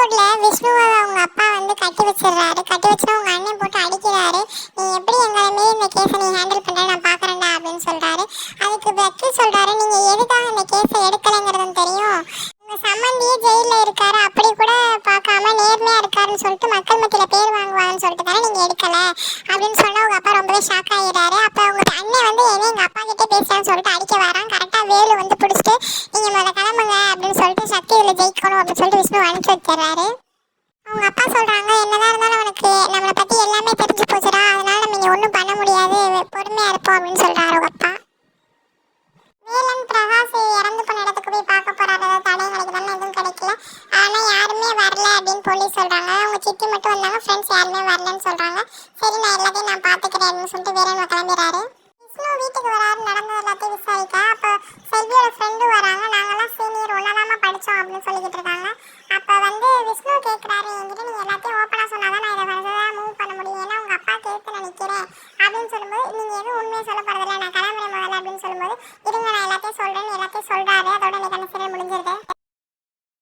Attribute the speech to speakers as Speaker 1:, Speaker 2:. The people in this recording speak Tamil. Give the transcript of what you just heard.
Speaker 1: எபிசோட்ல விஷ்ணுவை அவங்க அப்பா வந்து கட்டி வச்சிடுறாரு. கட்டி வச்சுட்டு அவங்க அண்ணன் போட்டு அடிக்கிறாரு. நீ எப்படி எங்களை மீறி இந்த கேஸை நீ ஹேண்டில் பண்ற நான் பாக்குறேன்டா அப்படின்னு சொல்றாரு. அதுக்கு வக்கீல் சொல்றாரு, நீங்க எதுக்காக இந்த கேஸை எடுக்கலைங்கிறதும் தெரியும், உங்க சம்பந்தியே ஜெயில இருக்காரு, அப்படி கூட பார்க்காம நேர்மையா இருக்காருன்னு சொல்லிட்டு மக்கள் மத்தியில பேர் வாங்குவாங்கன்னு சொல்லிட்டு தானே நீங்க எடுக்கல அப்படின்னு சொன்னா அவங்க அப்பா ரொம்பவே ஷாக் ஆயிடுறாரு. அப்ப அவங்க அண்ணன் வந்து என்ன எங்க அப்பா கிட்டே பேசுறான்னு சொல்லிட்டு அடிக்க வரான். கரெக்டா வேலு வந்து பிடிச்சிட்டு நீங்க முதல்ல கிளம்புங்க அப்படின்னு சொல்லிட்டு சக்தி இதுல ஜெயிக்கணும் அப்படின்னு சொல்லிட்டு விஷ்ணு அனுப்பிச்சு வச்சிடறாரு. அவங்க அப்பா சொல்றாங்க, என்னதான் இருந்தாலும் அவனுக்கு நம்மளை பத்தி எல்லாமே தெரிஞ்சு போச்சுடா, அதனால நம்ம இங்க ஒன்றும் பண்ண முடியாது, பொறுமையா இருப்போம் அப்படின்னு சொல்றாரு அவங்க அப்பா. வேலன் பிரகாஷ் இறந்து போன இடத்துக்கு போய் பார்க்க போறாரு. தடை கிடைக்குதான்னு எதுவும் கிடைக்கல. ஆனா யாருமே வரல அப்படின்னு போலீஸ் சொல்றாங்க. அவங்க சித்தி மட்டும் வந்தாங்க, ஃப்ரெண்ட்ஸ் யாருமே வரலன்னு சொல்றாங்க. சரி நான் எல்லாத்தையும் நான் பாத்துக்கிறேன் அப்படின்னு சொல்லிட்டு வேலன் கிளம்பிடுறாரு. விஷ்ணு வீட்டுக்கு வராரு நடந்தது எல்லாத்தையும் விசாரிக்க. அப்ப செல்வியோட ஃப்ரெண்டு வராங்க. நாங்கெல்லாம் சீனியர் ஒன்னாதாம படிச்சோம் அப்படின்னு சொல்லிக்கிட்டு இருக்காங்க. அப்ப வந்து விஷ்ணு கேட்கிறாரு, என்கிட்ட நீங்க எல்லாத்தையும் ஓப்பனா சொன்னாதான் நான் இதை மூவ் பண்ண முடியும், ஏன்னா உங்க அப்பா கேட்டு நினைக்கிறேன் அப்படின்னு சொல்லும்போது, நீங்க எதுவும் உண்மையை சொல்ல போறதில்ல, நான் கிளம்புறேன் முதல்ல அப்படின்னு சொல்லும்போது, இருங்க நான் எல்லாத்தையும் சொல்றேன்னு எல்லாத்தையும் சொல்றாரு. அதோட எனக்கு அந்த சீரியல் முடிஞ்சிருது.